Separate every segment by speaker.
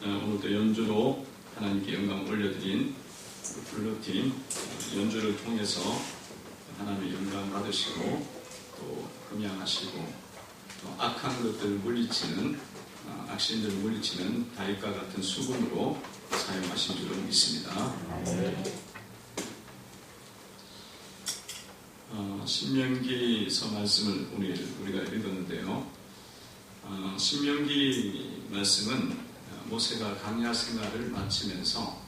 Speaker 1: 오늘도 연주로 하나님께 영광 올려드린 블루팀 연주를 통해서 하나님의 영광 받으시고 또 금양하시고 또 악한 것들을 물리치는 악신들을 물리치는 다윗과 같은 수군으로 사용하신 줄로 믿습니다. 신명기서 말씀을 우리가 읽었는데요. 신명기 말씀은 모세가 광야 생활을 마치면서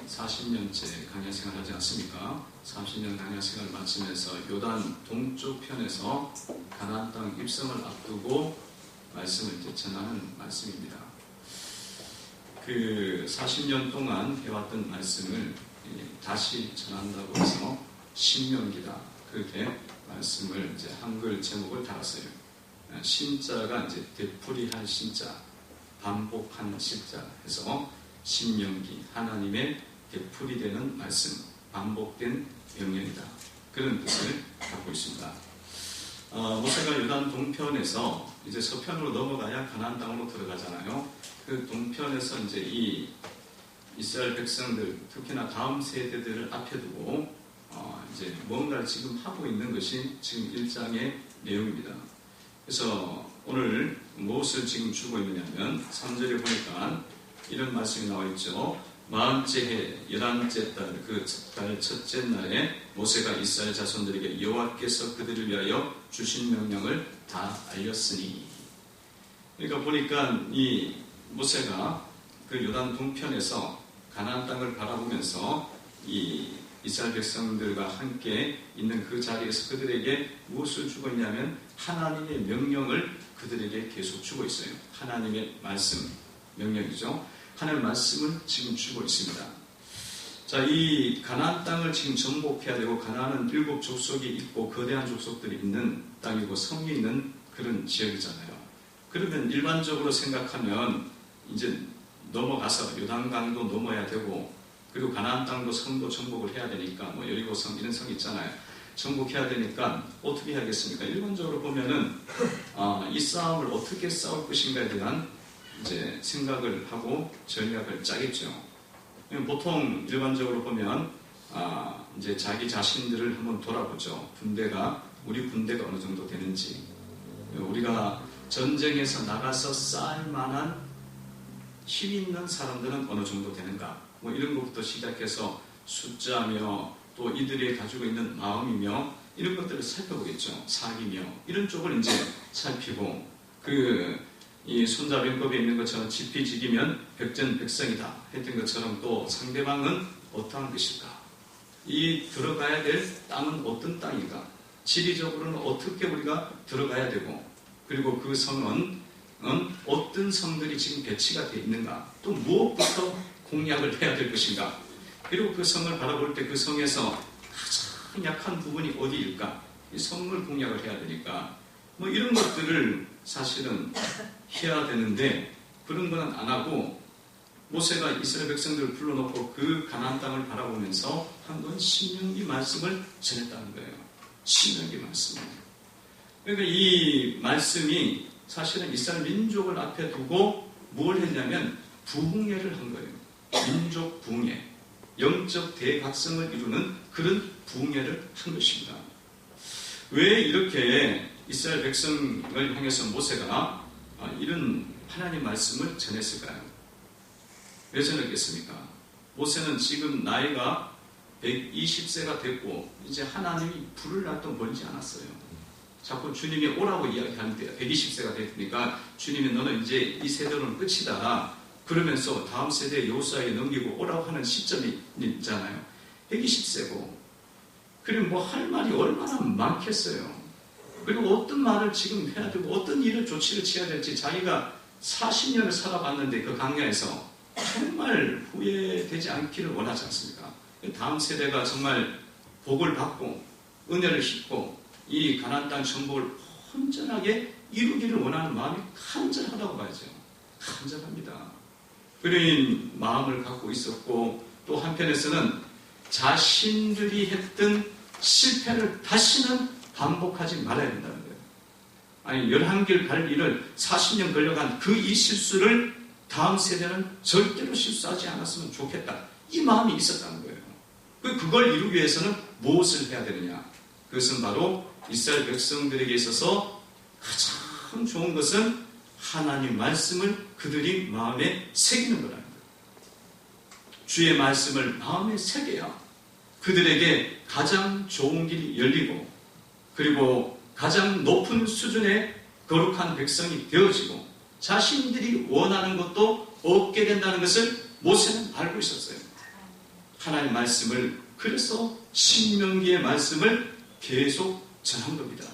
Speaker 1: 40년째 광야 생활을 하지 않습니까? 30년 광야 생활을 마치면서 요단 동쪽 편에서 가나안 땅 입성을 앞두고 말씀을 이제 전하는 말씀입니다. 그 40년 동안 해왔던 말씀을 다시 전한다고 해서 신명기다, 그렇게 말씀을 이제 한글 제목을 달았어요. 신자가 이제 되풀이한 신자, 반복한 신자 해서 신명기, 하나님의 되풀이되는 말씀, 반복된 명령이다, 그런 뜻을 갖고 있습니다. 모세가 요단 동편에서 이제 서편으로 넘어가야 가나안 땅으로 들어가잖아요. 그 동편에서 이제 이 이스라엘 백성들, 특히나 다음 세대들을 앞에 두고 이제 뭔가를 지금 하고 있는 것이 지금 1장의 내용입니다. 그래서 오늘 무엇을 지금 주고 있느냐면 3절에 보니까 이런 말씀이 나와 있죠. 40째 해 11째 달 그 달 첫째 날에 모세가 이스라엘 자손들에게 여호와께서 그들을 위하여 주신 명령을 다 알렸으니. 그러니까 보니까 이 모세가 그 요단 동편에서 가나안 땅을 바라보면서 이 이스라엘 백성들과 함께 있는 그 자리에서 그들에게 무엇을 주고 있냐면 하나님의 명령을 그들에게 계속 주고 있어요. 하나님의 말씀, 명령이죠. 하나님의 말씀을 지금 주고 있습니다. 자, 이 가나안 땅을 지금 정복해야 되고, 가나안은 7 족속이 있고 거대한 족속들이 있는 땅이고 성이 있는 그런 지역이잖아요. 그러면 일반적으로 생각하면 이제 넘어가서 요단강도 넘어야 되고, 그리고 가나안 땅도 성도 정복을 해야 되니까, 뭐 여리고 성 이런 성 있잖아요. 정복해야 되니까 어떻게 해야겠습니까? 일반적으로 보면은 이 싸움을 어떻게 싸울 것인가에 대한 이제 생각을 하고 전략을 짜겠죠. 보통 일반적으로 보면 이제 자기 자신들을 한번 돌아보죠. 우리 군대가 어느 정도 되는지, 우리가 전쟁에서 나가서 싸울 만한 힘 있는 사람들은 어느 정도 되는가, 뭐 이런 것부터 시작해서 숫자며 또 이들이 가지고 있는 마음이며 이런 것들을 살펴보겠죠. 사기며 이런 쪽을 이제 살피고, 이 손자병법에 있는 것처럼 지피지기면 백전백승이다 했던 것처럼 또 상대방은 어떠한 것일까, 이 들어가야 될 땅은 어떤 땅인가, 지리적으로는 어떻게 우리가 들어가야 되고, 그리고 그 성은 어떤 성들이 지금 배치가 되어 있는가, 또 무엇부터 공략을 해야 될 것인가, 그리고 그 성을 바라볼 때 그 성에서 가장 약한 부분이 어디일까, 이 성을 공략을 해야 되니까 뭐 이런 것들을 사실은 해야 되는데, 그런 거는 안 하고 모세가 이스라엘 백성들을 불러놓고 그 가나안 땅을 바라보면서 한 건 신명기 말씀을 전했다는 거예요. 신명기 말씀. 그러니까 이 말씀이 사실은 이스라엘 민족을 앞에 두고 뭘 했냐면 부흥회를 한 거예요. 민족 부흥회, 영적 대각성을 이루는 그런 부흥회를 한 것입니다. 왜 이렇게 이스라엘 백성을 향해서 모세가 이런 하나님 말씀을 전했을까요? 왜 전했겠습니까? 모세는 지금 나이가 120세가 됐고 이제 하나님이 불을 놨던 버리지 않았어요. 자꾸 주님이 오라고 이야기하는데 120세가 됐으니까 주님이 너는 이제 이 세대로는 끝이다 그러면서 다음 세대에 여호수아에게 넘기고 오라고 하는 시점이 있잖아요. 120세고 그리고 뭐 할 말이 얼마나 많겠어요. 그리고 어떤 말을 지금 해야 되고 어떤 일을 조치를 취해야 될지, 자기가 40년을 살아봤는데 그 광야에서 정말 후회되지 않기를 원하지 않습니까? 다음 세대가 정말 복을 받고 은혜를 싣고 이 가나안 땅 정복을 온전하게 이루기를 원하는 마음이 간절하다고 봐야죠. 간절합니다. 그런 마음을 갖고 있었고, 또 한편에서는 자신들이 했던 실패를 다시는 반복하지 말아야 된다는 거예요. 아니 11길 갈 일을 40년 걸려간 그 이 실수를 다음 세대는 절대로 실수하지 않았으면 좋겠다. 이 마음이 있었다는 거예요. 그걸 이루기 위해서는 무엇을 해야 되느냐? 그것은 바로 이스라엘 백성들에게 있어서 가장 좋은 것은 하나님 말씀을 그들이 마음에 새기는 거라는 거예요. 주의 말씀을 마음에 새겨야 그들에게 가장 좋은 길이 열리고, 그리고 가장 높은 수준의 거룩한 백성이 되어지고, 자신들이 원하는 것도 얻게 된다는 것을 모세는 알고 있었어요. 하나님 말씀을, 그래서 신명기의 말씀을 계속 전한 겁니다.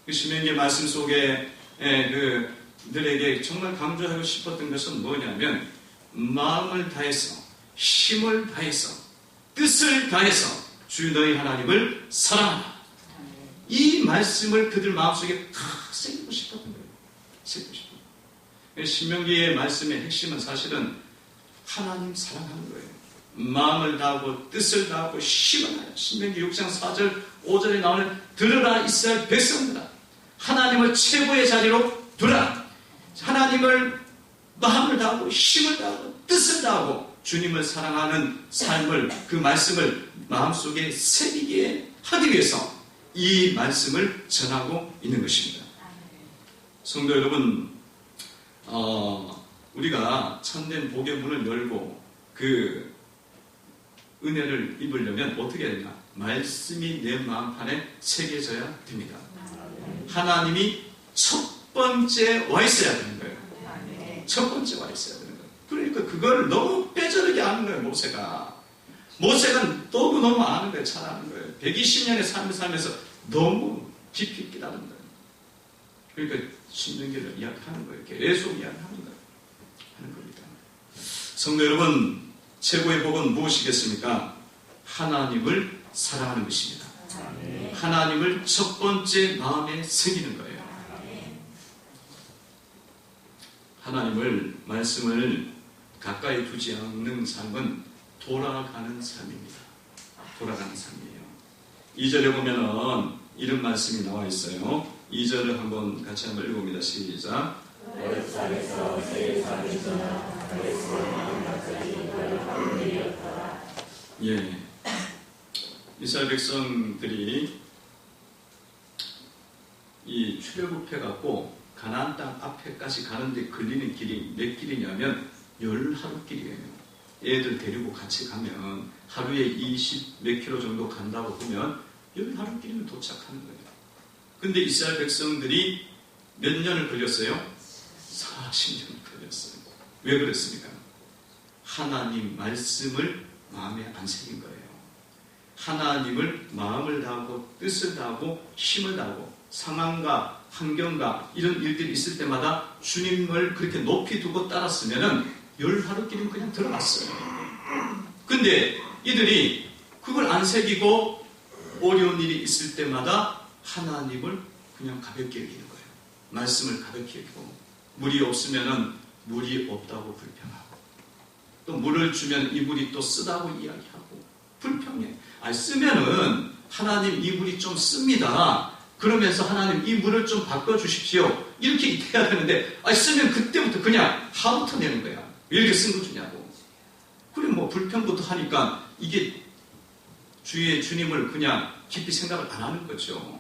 Speaker 1: 그 신명기의 말씀 속에 그들에게 정말 강조하고 싶었던 것은 뭐냐면, 마음을 다해서, 힘을 다해서, 뜻을 다해서 주 너희 하나님을 사랑하라. 이 말씀을 그들 마음속에 다 새기고 싶었던 거예요. 새기고 싶었던 거예요. 신명기의 말씀의 핵심은 사실은 하나님 사랑하는 거예요. 마음을 다하고 뜻을 다하고 힘을 다하여. 신명기 6장 4절 5절에 나오는 들으라 이스라엘 백성들아, 하나님을 최고의 자리로 두라. 하나님을 마음을 다하고 힘을 다하고 뜻을 다하고 주님을 사랑하는 삶을, 그 말씀을 마음속에 새기게 하기 위해서 이 말씀을 전하고 있는 것입니다. 성도 여러분, 우리가 참된 복의 문을 열고 그 은혜를 입으려면 어떻게 해야 되나? 말씀이 내 마음판에 새겨져야 됩니다. 하나님이 첫 번째 와 있어야 되는 거예요. 첫 번째 와 있어야 되는 거예요. 그러니까 그걸 너무 빼저르게 아는 거예요. 모세가 너무 아는 거예요. 잘 아는 거예요. 120년의 삶을 살면서 너무 깊이 깨달은 거예요. 그러니까 신명기를 이야기하는 거예요. 계속 이야기하는 거예요. 하는 겁니다. 성도 여러분, 최고의 복은 무엇이겠습니까? 하나님을 사랑하는 것입니다. 하나님을 첫 번째 마음에 새기는 거예요. 하나님을, 말씀을 가까이 두지 않는 삶은 돌아가는 삶입니다. 돌아가는 삶이에요. 2절에 보면은 이런 말씀이 나와 있어요. 2절을 한번 같이 한번 읽어봅니다. 시작. 예, 이스라엘 백성들이 이 출애굽해갖고 가나안 땅 앞에까지 가는데 걸리는 길이 몇 길이냐면 10하루 길이에요. 애들 데리고 같이 가면 하루에 20 몇 킬로 정도 간다고 보면 10하루 길이면 도착하는 거예요. 근데 이스라엘 백성들이 몇 년을 걸렸어요? 40년을 걸렸어요. 왜 그랬습니까? 하나님 말씀을 마음에 안 새긴 거예요. 하나님을 마음을 다하고 뜻을 다하고 힘을 다하고 상황과 환경과 이런 일들이 있을 때마다 주님을 그렇게 높이 두고 따랐으면은 10하루 길이면 그냥 들어갔어요. 근데 이들이 그걸 안 새기고 어려운 일이 있을 때마다 하나님을 그냥 가볍게 여기는 거예요. 말씀을 가볍게 여기고, 물이 없으면은 물이 없다고 불평하고, 또 물을 주면 이 물이 또 쓰다고 이야기하고 불평해. 쓰면은 하나님 이 물이 좀 씁니다. 그러면서 하나님 이 물을 좀 바꿔주십시오. 이렇게 해야 되는데 쓰면 그때부터 그냥 하부터 내는 거야. 왜 이렇게 쓴 거 주냐고. 그리고 뭐 불평부터 하니까 이게 주님을 그냥 깊이 생각을 안 하는 거죠.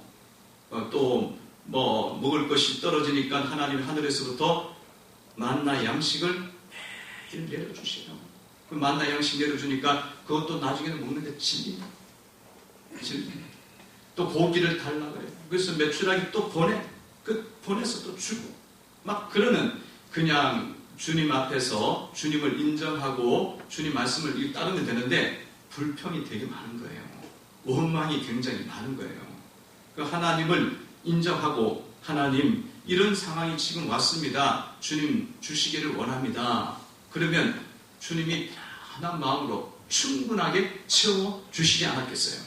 Speaker 1: 또 뭐 먹을 것이 떨어지니까 하나님 하늘에서부터 만나 양식을 매일 내려주시죠. 그 만나 양식 내려주니까 그것도 나중에는 먹는데 질린다. 또 고기를 달라고 해요. 그래서 메추라기 또 보내서 또 주고 막 그러는, 그냥 주님 앞에서 주님을 인정하고 주님 말씀을 따르면 되는데 불평이 되게 많은 거예요. 원망이 굉장히 많은 거예요. 하나님을 인정하고, 하나님 이런 상황이 지금 왔습니다. 주님 주시기를 원합니다. 그러면 주님이 편한 마음으로 충분하게 채워주시지 않았겠어요?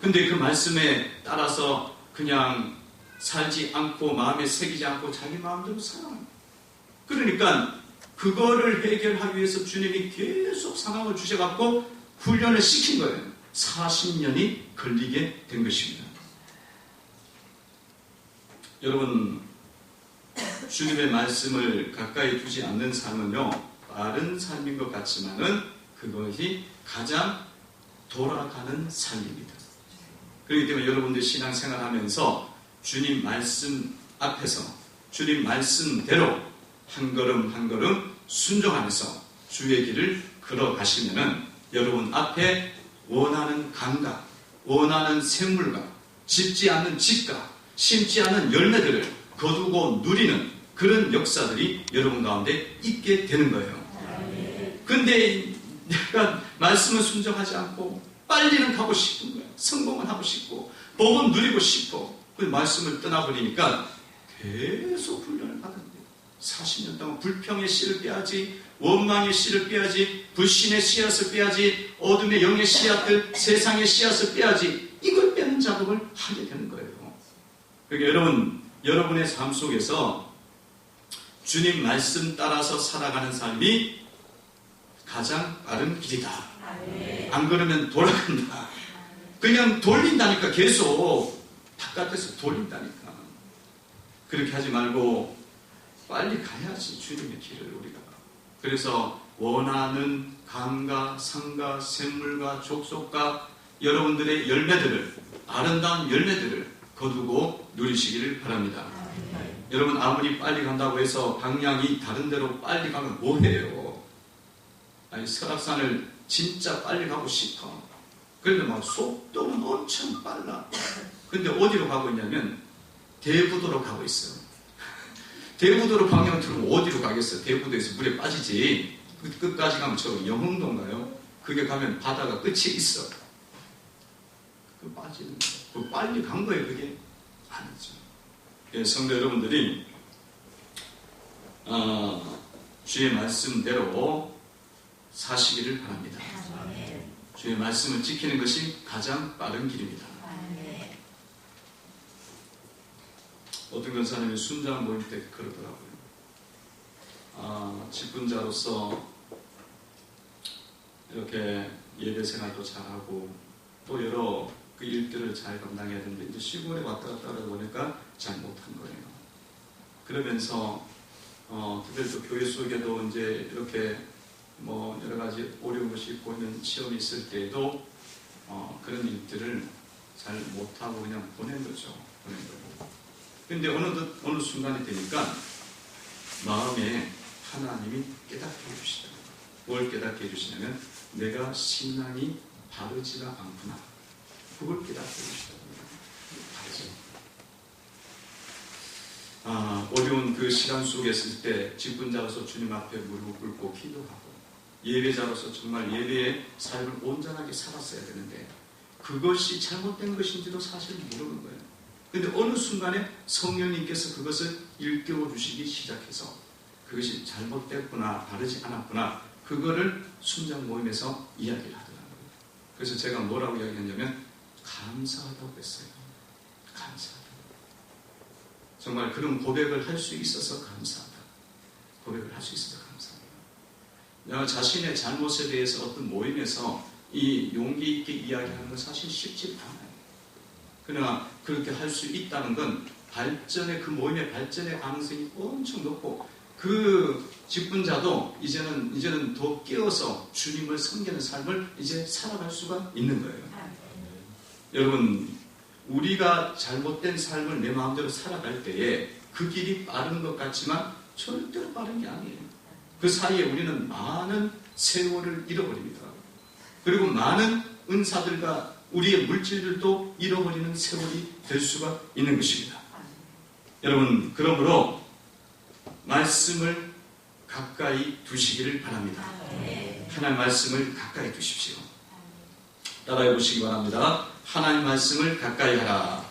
Speaker 1: 근데 그 말씀에 따라서 그냥 살지 않고 마음에 새기지 않고 자기 마음대로 살아요. 그러니까 그거를 해결하기 위해서 주님이 계속 상황을 주셔갖고 훈련을 시킨 거예요. 40년이 걸리게 된 것입니다. 여러분, 주님의 말씀을 가까이 두지 않는 삶은요, 빠른 삶인 것 같지만은 그것이 가장 돌아가는 삶입니다. 그렇기 때문에 여러분들 신앙생활 하면서 주님 말씀 앞에서 주님 말씀대로 한 걸음 한 걸음 순종하면서 주의 길을 걸어가시면은 여러분 앞에 원하는 감각, 원하는 샘물과 짚지 않는 집과 심지 않은 열매들을 거두고 누리는 그런 역사들이 여러분 가운데 있게 되는 거예요. 근데 내가 말씀을 순종하지 않고 빨리는 가고 싶은 거예요. 성공을 하고 싶고 복은 누리고 싶어. 그 말씀을 떠나버리니까 계속 훈련을 받는데 40년 동안 불평의 씨를 빼야지, 원망의 씨를 빼야지, 불신의 씨앗을 빼야지, 어둠의 영의 씨앗들, 세상의 씨앗을 빼야지, 이걸 빼는 작업을 하게 되는 거예요. 그러니까 여러분의 삶 속에서 주님 말씀 따라서 살아가는 삶이 가장 빠른 길이다. 안 그러면 돌아간다. 그냥 돌린다니까, 계속 바깥에서 돌린다니까. 그렇게 하지 말고 빨리 가야지, 주님의 길을 우리가. 그래서 원하는 감과 상과 샘물과 족속과 여러분들의 열매들을, 아름다운 열매들을 거두고 누리시기를 바랍니다. 여러분, 아무리 빨리 간다고 해서 방향이 다른 데로 빨리 가면 뭐해요? 아니, 설악산을 진짜 빨리 가고 싶어. 그런데 막 속도는 엄청 빨라. 근데 어디로 가고 있냐면 대부도로 가고 있어요. 대부도로 방향을 틀면 어디로 가겠어요? 대부도에서 물에 빠지지. 끝까지 가면 저 영흥도인가요? 그게 가면 바다가 끝이 있어. 그 빠지는 거예요. 그 빨리 간 거예요, 그게? 아니죠. 예, 성도 여러분들이 주의 말씀대로 사시기를 바랍니다. 주의 말씀을 지키는 것이 가장 빠른 길입니다. 어떤 권사님이 순장 모임 때 그러더라고요. 직분자로서 이렇게 예배 생활도 잘하고 또 여러 그 일들을 잘 감당해야 되는데 이제 시골에 왔다 갔다 하다 보니까 잘 못한 거예요. 그러면서 특별히 또 교회 속에도 이제 이렇게 뭐 여러 가지 어려운 것이 있고 있는 시험이 있을 때에도 그런 일들을 잘 못하고 그냥 보낸 거죠. 보낸 거고. 근데 어느 순간이 되니까 마음에 하나님이 깨닫게 해주시더라고요. 뭘 깨닫게 해주시냐면 내가 신앙이 바르지가 않구나. 그걸 깨닫게 해주시더라고요. 바르지. 어려운 그 시간 속에 있을 때 직분자로서 주님 앞에 무릎 꿇고 기도하고 예배자로서 정말 예배의 삶을 온전하게 살았어야 되는데 그것이 잘못된 것인지도 사실 모르는 거예요. 근데 어느 순간에 성령님께서 그것을 일깨워 주시기 시작해서 그것이 잘못됐구나, 바르지 않았구나, 그거를 순장 모임에서 이야기를 하더라고요. 그래서 제가 뭐라고 이야기했냐면 감사하다고 했어요. 감사하다. 정말 그런 고백을 할 수 있어서 감사하다. 고백을 할 수 있어서 감사하다. 자신의 잘못에 대해서 어떤 모임에서 이 용기 있게 이야기하는 건 사실 쉽지 않아요. 그러나 그렇게 할 수 있다는 건 그 모임의 발전의 가능성이 엄청 높고 그 직분자도 이제는 더 깨어서 주님을 섬기는 삶을 이제 살아갈 수가 있는 거예요. 여러분, 우리가 잘못된 삶을 내 마음대로 살아갈 때에 그 길이 빠른 것 같지만 절대로 빠른 게 아니에요. 그 사이에 우리는 많은 세월을 잃어버립니다. 그리고 많은 은사들과 우리의 물질들도 잃어버리는 세월이 될 수가 있는 것입니다. 여러분, 그러므로 말씀을 가까이 두시기를 바랍니다. 하나님 말씀을 가까이 두십시오. 따라해 보시기 바랍니다. 하나님 말씀을 가까이 하라.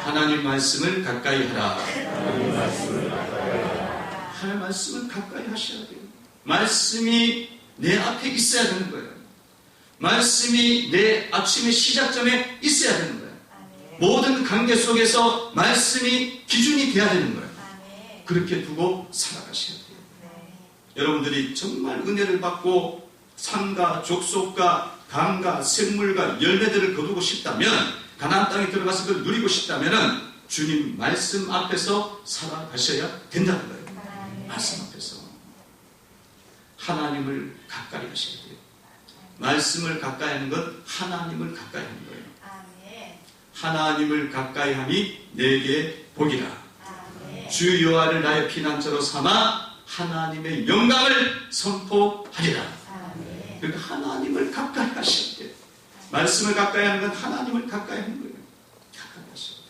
Speaker 1: 하나님 말씀을 가까이 하라. 하나님 말씀을 가까이 하셔야 돼요. 말씀이 내 앞에 있어야 되는 거예요. 말씀이 내 아침의 시작점에 있어야 되는 거예요. 모든 관계 속에서 말씀이 기준이 돼야 되는 거예요. 그렇게 두고 살아가셔야 돼요. 여러분들이 정말 은혜를 받고 삶과 족속과 감과 생물과 열매들을 거두고 싶다면, 가나안 땅에 들어가서 그걸 누리고 싶다면 주님 말씀 앞에서 살아가셔야 된다는 거예요. 말씀 앞에서. 하나님을 가까이 하셔야 돼요. 말씀을 가까이 하는 건 하나님을 가까이 하는 거예요. 하나님을 가까이 함이 내게 복이라. 주 여호와를 나의 피난처로 삼아 하나님의 영광을 선포하리라. 그러니까 하나님을 가까이 하셔야 돼요. 말씀을 가까이 하는 건 하나님을 가까이 하는 거예요. 가까이 하셔야 돼요.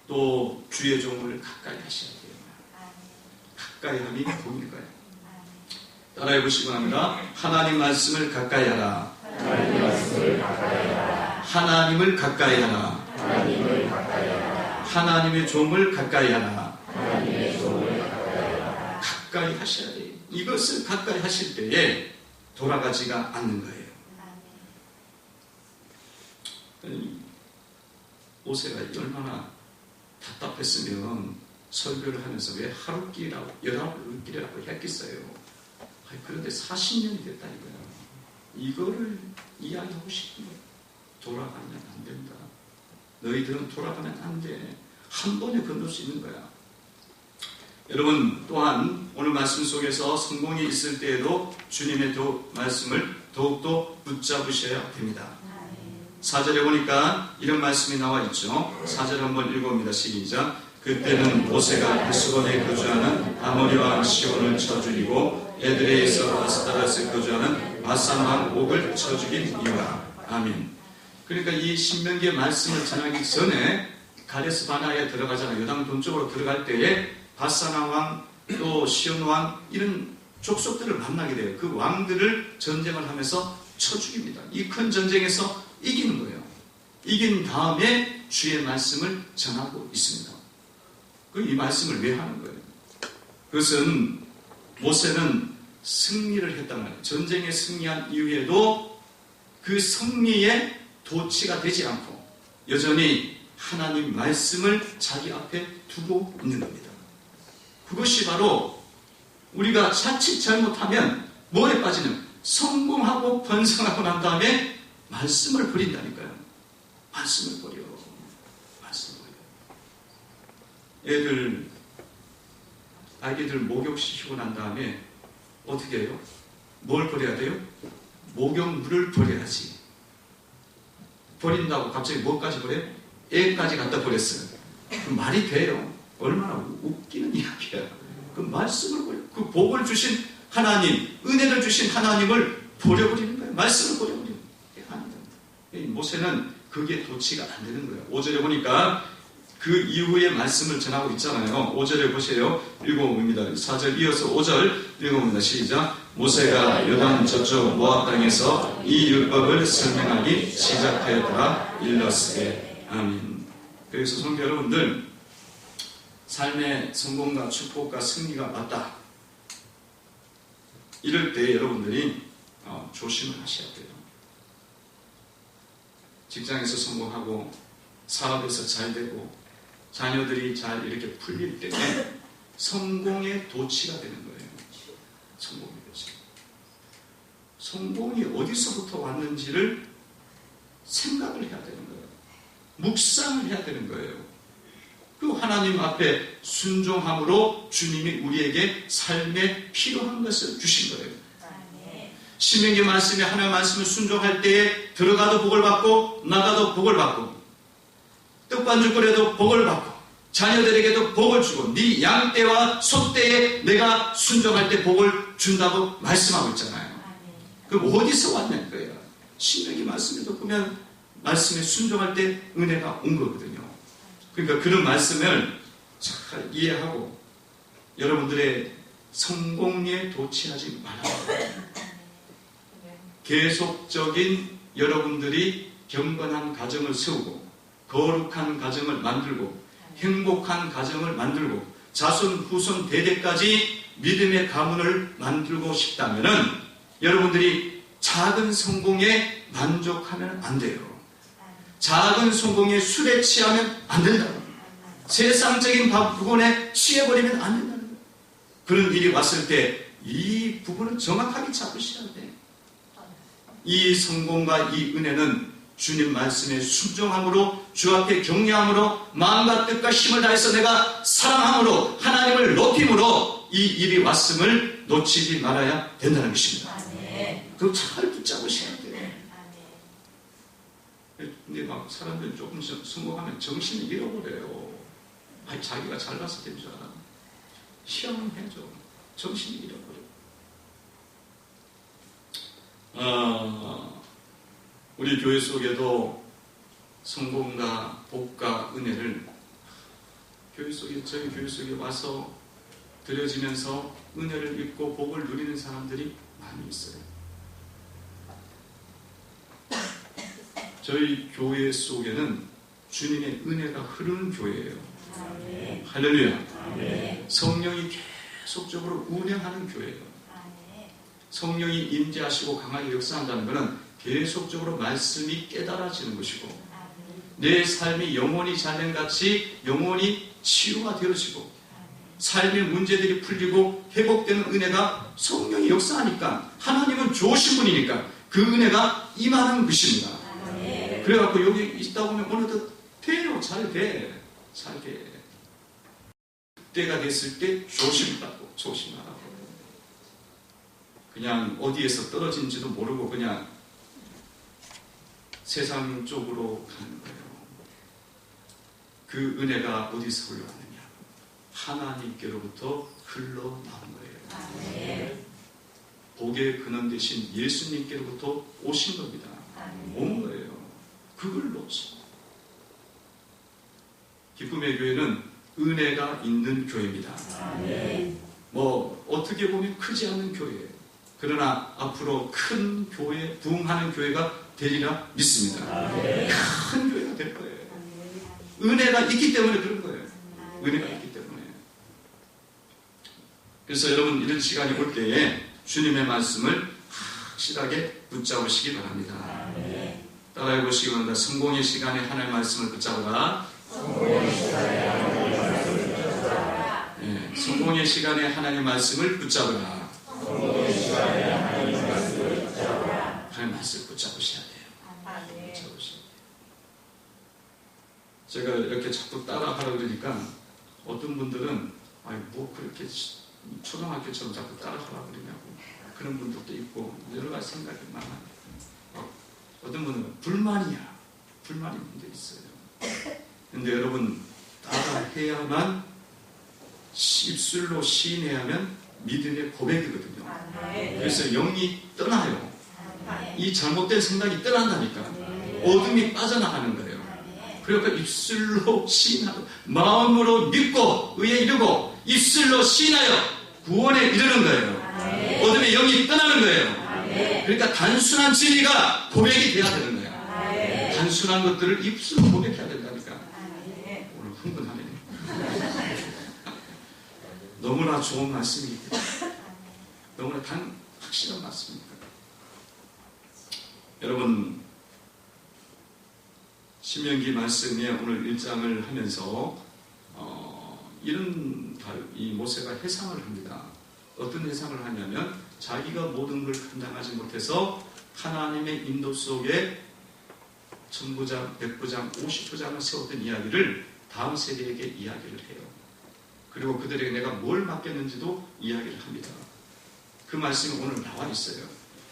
Speaker 1: 또 주의 종을 가까이 하셔야 돼요. 가까이 함이 복인 거예요. 따라해 보시기 바랍니다. 하나님 말씀을 가까이 하라.
Speaker 2: 하나님 말씀을 가까이 하라.
Speaker 1: 하나님을 가까이 하라.
Speaker 2: 하나님을 가까이 하라.
Speaker 1: 하나님의 종을 가까이 하라.
Speaker 2: 하나님의 종을 가까이 하라.
Speaker 1: 가까이 하셔야 돼요. 이것을 가까이 하실 때에 돌아가지가 않는 거예요. 모세가 얼마나 답답했으면 설교를 하면서 왜 하루끼라고 열하루끼라고 했겠어요. 그런데 40년이 됐다 이거야. 이거를 이야기하고 싶은 거예요. 돌아가면 안 된다. 너희들은 돌아가면 안 돼. 한 번에 건널 수 있는 거야. 여러분 또한 오늘 말씀 속에서 성공이 있을 때에도 주님의 말씀을 더욱더 붙잡으셔야 됩니다. 4절에 보니까 이런 말씀이 나와 있죠. 4절 한번 읽어봅니다. 시작. 그때는 모세가 헤스본에 거주하는 아모리 왕 시온을 쳐 죽이고 에드레에서 아스타라스에 거주하는 바산 왕 옥을 쳐 죽인 이유라. 아멘. 그러니까 이 신명기의 말씀을 전하기 전에 가데스 바나에 들어가잖아요. 요단 동쪽으로 들어갈 때에 바산 왕 또 시온 왕 이런 족속들을 만나게 돼요. 그 왕들을 전쟁을 하면서 쳐 죽입니다. 이 큰 전쟁에서 이기는 거예요. 이긴 다음에 주의 말씀을 전하고 있습니다. 이 말씀을 왜 하는 거예요? 그것은 모세는 승리를 했단 말이에요. 전쟁에 승리한 이후에도 그 승리에 도취가 되지 않고 여전히 하나님 말씀을 자기 앞에 두고 있는 겁니다. 그것이 바로 우리가 자칫 잘못하면 뭐에 빠지는 성공하고 번성하고 난 다음에 말씀을 버린다니까요. 말씀을 버려. 말씀을 버려. 아기들 목욕시키고 난 다음에 어떻게 해요? 뭘 버려야 돼요? 목욕물을 버려야지. 버린다고 갑자기 뭐까지 버려요? 애까지 갖다 버렸어요. 그 말이 돼요? 얼마나 웃기는 이야기야. 그 말씀을 버려. 그 복을 주신 하나님, 은혜를 주신 하나님을 버려버리는 거예요. 말씀을 버려버리는 거예요. 안 됩니다. 모세는 그게 도취가 안 되는 거예요. 5절에 보니까 그 이후의 말씀을 전하고 있잖아요. 5절에 보세요. 읽어봅니다. 4절 이어서 5절 읽어봅니다. 시작. 모세가 요단 저쪽 모압 땅에서 이 율법을 설명하기 시작하였더라. 일러스되. 아멘. 그래서 성도 여러분들, 삶의 성공과 축복과 승리가 맞다. 이럴 때 여러분들이 조심을 하셔야 돼요. 직장에서 성공하고 사업에서 잘 되고 자녀들이 잘 이렇게 풀릴 때는 성공의 도취가 되는 거예요. 성공의 도취. 성공이 어디서부터 왔는지를 생각을 해야 되는 거예요. 묵상을 해야 되는 거예요. 그 하나님 앞에 순종함으로 주님이 우리에게 삶에 필요한 것을 주신 거예요. 신명기 말씀에 하나님 말씀을 순종할 때에 들어가도 복을 받고 나가도 복을 받고 떡반죽거려도 복을 받고 자녀들에게도 복을 주고 네 양떼와 소떼에 내가 순종할 때 복을 준다고 말씀하고 있잖아요. 그럼 어디서 왔냐는 거예요. 신명기 말씀에도 보면 말씀에 순종할 때 은혜가 온 거거든요. 그러니까 그런 말씀을 잘 이해하고 여러분들의 성공에 도취하지 말아요. 계속적인 여러분들이 경건한 가정을 세우고 거룩한 가정을 만들고 행복한 가정을 만들고 자손 후손 대대까지 믿음의 가문을 만들고 싶다면 여러분들이 작은 성공에 만족하면 안 돼요. 작은 성공에 술에 취하면 안 된다. 세상적인 부분에 취해버리면 안 된다는 거예요. 그런 일이 왔을 때 이 부분을 정확하게 잡으셔야 돼요. 이 성공과 이 은혜는 주님 말씀에 순종함으로 주 앞에 경외함으로 마음과 뜻과 힘을 다해서 내가 사랑함으로 하나님을 높임으로 이 일이 왔음을 놓치지 말아야 된다는 것입니다. 그럼 잘 붙잡으셔야 돼요. 근데 막 사람들이 조금 성공하면 정신을 잃어버려요. 아니, 자기가 잘나서 된 줄 알아. 희한해져. 정신이 잃어버려. 우리 교회 속에도 성공과 복과 은혜를 저희 교회 속에 와서 드려지면서 은혜를 입고 복을 누리는 사람들이 많이 있어요. 저희 교회 속에는 주님의 은혜가 흐르는 교회예요. 할렐루야. 성령이 계속적으로 운행하는 교회예요. 성령이 임재하시고 강하게 역사한다는 것은 계속적으로 말씀이 깨달아지는 것이고 내 삶이 영원히 잘된같이 영원히 치유가 되어지고 삶의 문제들이 풀리고 회복되는 은혜가 성령이 역사하니까 하나님은 좋으신 분이니까 그 은혜가 임하는 것입니다. 그래갖고 여기 있다 보면 어느덧 돼요. 잘 돼. 그때가 됐을 때 조심하라고. 그냥 어디에서 떨어진지도 모르고 그냥 세상 쪽으로 가는 거예요. 그 은혜가 어디서 흘러가느냐? 하나님께로부터 흘러나온 거예요. 복의 근원 되신 예수님께로부터 오신 겁니다. 온 거예요. 그걸 놓치고. 기쁨의 교회는 은혜가 있는 교회입니다. 어떻게 보면 크지 않은 교회예요. 그러나 앞으로 큰 교회, 부흥하는 교회가 되리라 믿습니다. 큰 교회가 될 거예요. 은혜가 있기 때문에 그런 거예요. 은혜가 있기 때문에. 그래서 여러분 이런 시간이 올 때에 주님의 말씀을 확실하게 붙잡으시기 바랍니다. 따라해 보시기 바랍니다. 성공의 시간에 하나님의 말씀을 붙잡으라. 성공의 시간에 하나님의 말씀을 붙잡으라. 하나님의 말씀을 붙잡으셔야 돼요. 붙잡으셔야 돼요. 제가 이렇게 자꾸 따라하라고 그러니까 어떤 분들은 그렇게 초등학교처럼 자꾸 따라하라고 그러냐고 그런 분들도 있고 여러 가지 생각이 많아요. 어떤 분은 불만이 문제 있어요. 근데 여러분 따라해야만 입술로 시인해야만 믿음의 고백이거든요. 그래서 영이 떠나요. 이 잘못된 생각이 떠난다니까. 어둠이 빠져나가는 거예요. 그러니까 입술로 시인하고 마음으로 믿고 의에 이르고 입술로 시인하여 구원에 이르는 거예요. 어둠의 영이 떠나는 거예요. 그러니까 단순한 진리가 고백이 돼야 되는 거예요. 단순한 것들을 입술로 고백해야 된다니까. 오늘 흥분하네. 너무나 좋은 말씀이기 때문에 너무나 확실한 말씀입니다. 여러분 신명기 말씀에 오늘 1장을 하면서 이 모세가 해상을 합니다. 어떤 해상을 하냐면 자기가 모든 걸 감당하지 못해서 하나님의 인도 속에 1000부장, 100부장, 50부장을 세웠던 이야기를 다음 세대에게 이야기를 해요. 그리고 그들에게 내가 뭘 맡겼는지도 이야기를 합니다. 그 말씀이 오늘 나와 있어요.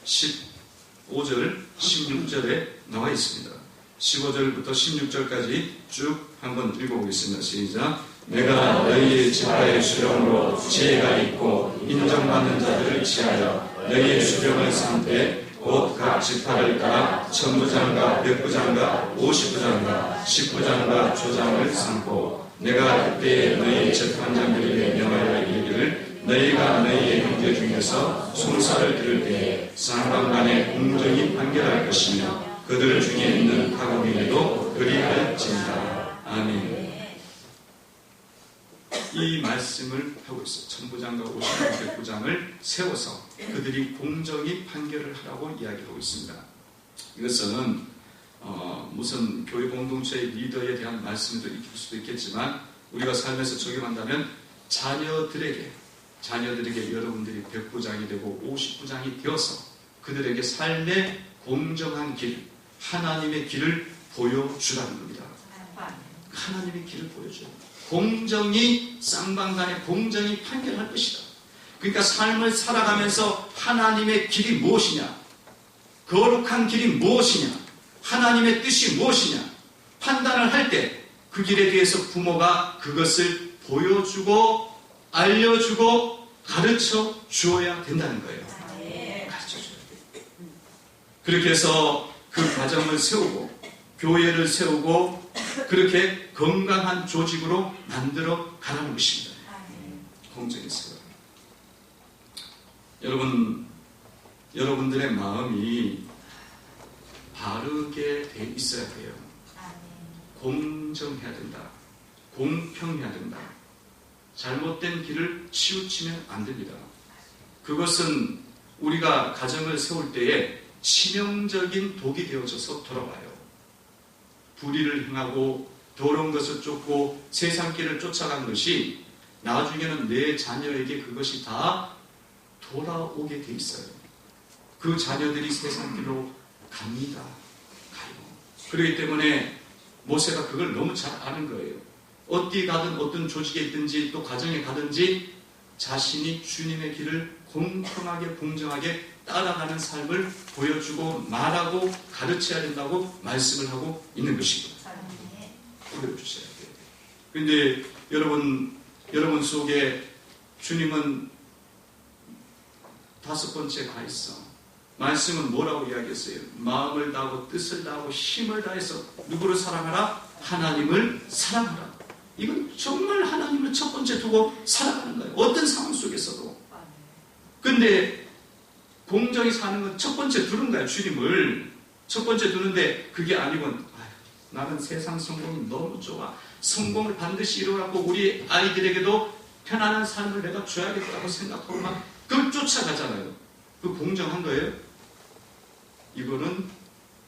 Speaker 1: 15절, 16절에 나와 있습니다. 15절부터 16절까지 쭉 한번 읽어보겠습니다. 시작. 내가 너희의 지파의 수령으로 지혜가 있고 인정받는 자들을 취하여 너희의 수령을 삼되 곧 각 지파를 따라 1000부장과 100부장과 50부장과 10부장과 조장을 삼고 내가 그때에 너희 재판장들에게 명하여 이르기를 너희가 너희의 형제 중에서 송사를 들을 때에 쌍방간에 공정히 판결할 것이며 그들 중에 있는 가공인에도 그리할지니라. 아멘. 이 말씀을 하고 있어요. 1000부장과 50부장, 100부장을 세워서 그들이 공정히 판결을 하라고 이야기하고 있습니다. 이것은 무슨 교회 공동체의 리더에 대한 말씀도 있을 수도 있겠지만 우리가 삶에서 적용한다면 자녀들에게 여러분들이 100부장이 되고 50부장이 되어서 그들에게 삶의 공정한 길, 하나님의 길을 보여주라는 겁니다. 하나님의 길을 보여줘요. 공정이 쌍방간에 공정이 판결할 것이다. 그러니까 삶을 살아가면서 하나님의 길이 무엇이냐, 거룩한 길이 무엇이냐, 하나님의 뜻이 무엇이냐 판단을 할 때 그 길에 대해서 부모가 그것을 보여주고 알려주고 가르쳐 주어야 된다는 거예요. 가르쳐 줘야 돼요. 그렇게 해서 그 가정을 세우고 교회를 세우고 그렇게 건강한 조직으로 만들어 가라는 것입니다. 공정히 세워요. 여러분들의 마음이 바르게 돼 있어야 돼요. 공정해야 된다. 공평해야 된다. 잘못된 길을 치우치면 안 됩니다. 그것은 우리가 가정을 세울 때에 치명적인 독이 되어져서 돌아와요. 불의를 행하고 더러운 것을 쫓고 세상 길을 쫓아간 것이 나중에는 내 자녀에게 그것이 다 돌아오게 돼 있어요. 그 자녀들이 세상 길로 갑니다. 가요. 그렇기 때문에 모세가 그걸 너무 잘 아는 거예요. 어디 가든 어떤 조직에 있든지 또 가정에 가든지 자신이 주님의 길을 공평하게 공정하게 따라가는 삶을 보여주고 말하고 가르쳐야 된다고 말씀을 하고 있는 것이고 보여주셔야 돼요. 그런데 여러분 속에 주님은 5번째 가 있어. 말씀은 뭐라고 이야기했어요? 마음을 다하고 뜻을 다하고 힘을 다해서 누구를 사랑하라? 하나님을 사랑하라. 이건 정말 하나님을 첫 번째 두고 살아가는 거예요. 어떤 상황 속에서도. 근데 공정히 사는 건 첫 번째 두는 거예요. 주님을 첫 번째 두는데 그게 아니고 나는 세상 성공이 너무 좋아. 성공을 반드시 이루어갖고 우리 아이들에게도 편안한 삶을 내가 줘야겠다고 생각하고 막 그걸 쫓아가잖아요. 그 공정한 거예요? 이거는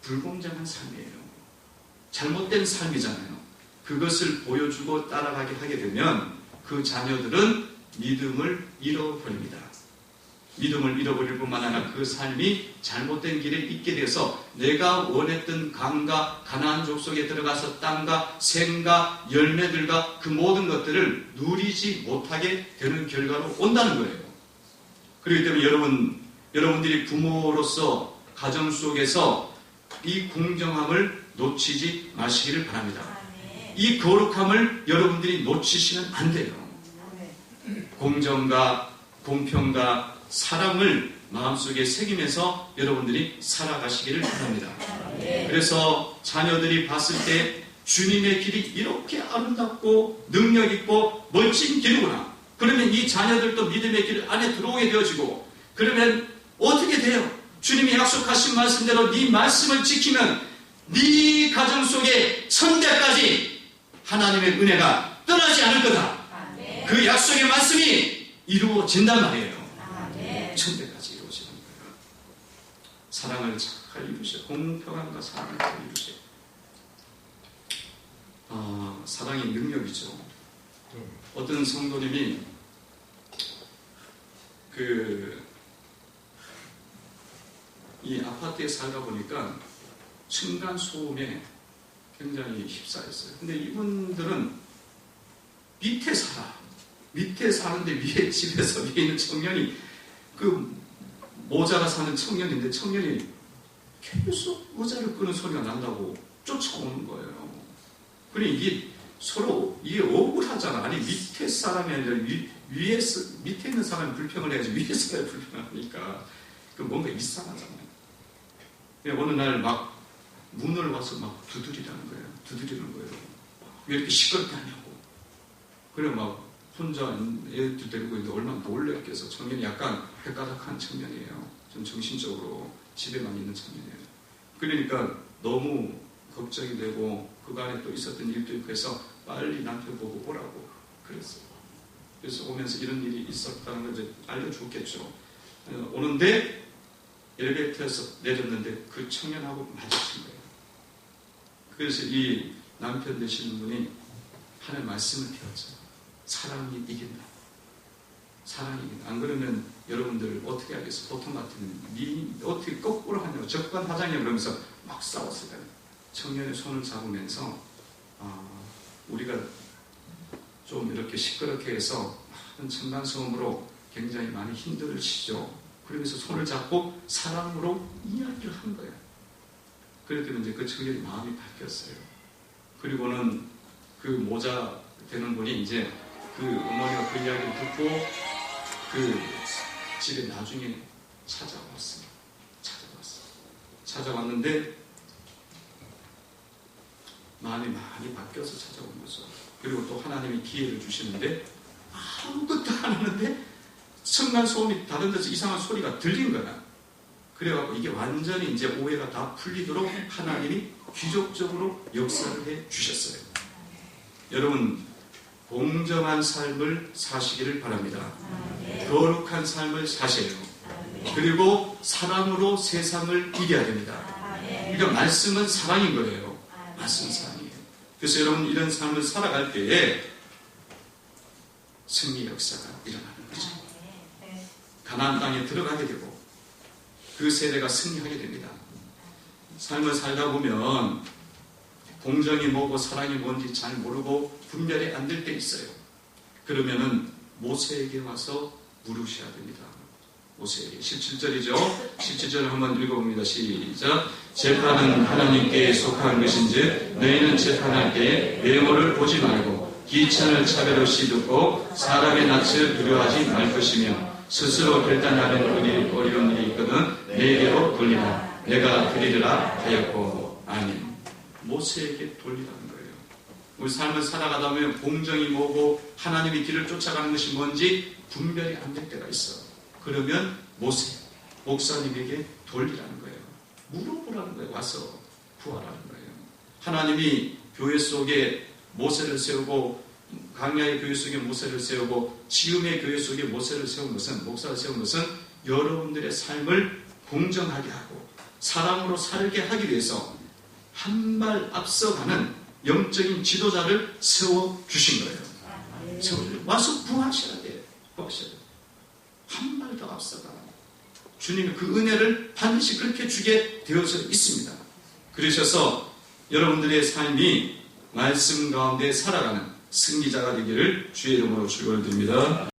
Speaker 1: 불공정한 삶이에요. 잘못된 삶이잖아요. 그것을 보여주고 따라가게 하게 되면 그 자녀들은 믿음을 잃어버립니다. 믿음을 잃어버릴 뿐만 아니라 그 삶이 잘못된 길에 있게 돼서 내가 원했던 강과 가나안 족속에 들어가서 땅과 생과 열매들과 그 모든 것들을 누리지 못하게 되는 결과로 온다는 거예요. 그렇기 때문에 여러분들이 부모로서 가정 속에서 이 공정함을 놓치지 마시기를 바랍니다. 이 거룩함을 여러분들이 놓치시면 안 돼요. 공정과 공평과 사랑을 마음속에 새기면서 여러분들이 살아가시기를 바랍니다. 그래서 자녀들이 봤을 때 주님의 길이 이렇게 아름답고 능력있고 멋진 길이구나. 그러면 이 자녀들도 믿음의 길 안에 들어오게 되어지고 그러면 어떻게 돼요? 주님이 약속하신 말씀대로 네 말씀을 지키면 네 가정 속에 천대까지 하나님의 은혜가 떠나지 않을 거다. 그 약속의 말씀이 이루어진단 말이에요. 천대까지 이루어지는 거예요. 사랑을 잘 이루세요. 공평함과 사랑을 잘 이루세요. 사랑이 능력이죠. 어떤 성도님이 이 아파트에 살다 보니까 층간 소음에 굉장히 휩싸였어요. 근데 이분들은 밑에 사는데 위에 집에서 위에 있는 청년이 그 모자가 사는 청년인데 청년이 계속 모자를 끄는 소리가 난다고 쫓아오는 거예요. 그러니 이게 서로 이게 억울하잖아. 아니 밑에 사람이 아니라 밑에 있는 사람이 불평을 해야지 위에 사람이 불평하니까 그 뭔가 이상하잖아요. 어느 날 막 문을 와서 막 두드리는 거예요. 왜 이렇게 시끄럽게 하냐고. 그래 막 혼자 애들 데리고 있는데 얼마나 놀랬겠어. 청년이 약간 헷가닥한 청년이에요. 좀 정신적으로 집에만 있는 청년이에요. 그러니까 너무 걱정이 되고 그간에 또 있었던 일도 있고 해서 빨리 남편 보고 오라고 그랬어요. 그래서 오면서 이런 일이 있었다는 걸 이제 알려줬겠죠. 오는데 엘리베이터에서 내렸는데 그 청년하고 마주친 거예요. 그래서 이 남편 되시는 분이 하나님 말씀을 배웠죠. 사랑이 이긴다. 사랑이 이긴다. 안 그러면 여러분들 어떻게 하겠어? 보통 같으면 어떻게 거꾸로 하냐고 적반하장이야 그러면서 막 싸웠을 거예요. 청년의 손을 잡으면서 우리가 좀 이렇게 시끄럽게 해서 많은 층간소음으로 굉장히 많이 힘들으시죠. 그러면서 손을 잡고 사랑으로 이야기를 한 거예요. 그랬더니 이제 그 청년이 마음이 바뀌었어요. 그리고는 그 모자 되는 분이 이제 그 어머니가 그 이야기를 듣고 그 집에 나중에 찾아왔어요. 찾아왔는데 마음이 많이 바뀌어서 찾아온 거죠. 그리고 또 하나님이 기회를 주시는데 아무것도 안 하는데 층간소음이 다른 데서 이상한 소리가 들린 거야. 그래갖고 이게 완전히 이제 오해가 다 풀리도록 하나님이 기적적으로 역사를 해 주셨어요. 여러분, 공정한 삶을 사시기를 바랍니다. 거룩한 삶을 사세요. 그리고 사랑으로 세상을 이겨야 됩니다. 그러니까 말씀은 사랑인 거예요. 말씀은 사랑이에요. 그래서 여러분, 이런 삶을 살아갈 때에 승리 역사가 일어나는 거죠. 가나안 땅에 들어가게 되고 그 세대가 승리하게 됩니다. 삶을 살다 보면 공정이 뭐고 사랑이 뭔지 잘 모르고 분별이 안 될 때 있어요. 그러면은 모세에게 와서 물으셔야 됩니다. 모세에게. 17절이죠. 17절을 한번 읽어봅니다. 시작. 재판은 하나님께 속한 것인즉 너희는 재판할 때에 외모를 보지 말고 기천을 차별 없이 듣고 사람의 낯을 두려워하지 말 것이며 스스로 결단하는 어려운 일이 있거든 내게로 돌리라. 내가 그리리라 하였고. 아멘. 모세에게 돌리라는 거예요. 우리 삶을 살아가다 보면 공정이 뭐고 하나님의 길을 쫓아가는 것이 뭔지 분별이 안 될 때가 있어. 그러면 모세, 목사님에게 돌리라는 거예요. 물어보라는 거예요. 와서 구하라는 거예요. 하나님이 교회 속에 모세를 세우고 강야의 교회 속에 모세를 세우고 지음의 교회 속에 모세를 세운 것은, 목사를 세운 것은 여러분들의 삶을 공정하게 하고 사랑으로 살게 하기 위해서 한 발 앞서가는 영적인 지도자를 세워주신 거예요. 와서 구하셔야 돼요. 구하셔야 돼요. 한 발 더 앞서가. 주님이 그 은혜를 반드시 그렇게 주게 되어져 있습니다. 그러셔서 여러분들의 삶이 말씀 가운데 살아가는 승리자가 되기를 주의 이름으로 축원드립니다.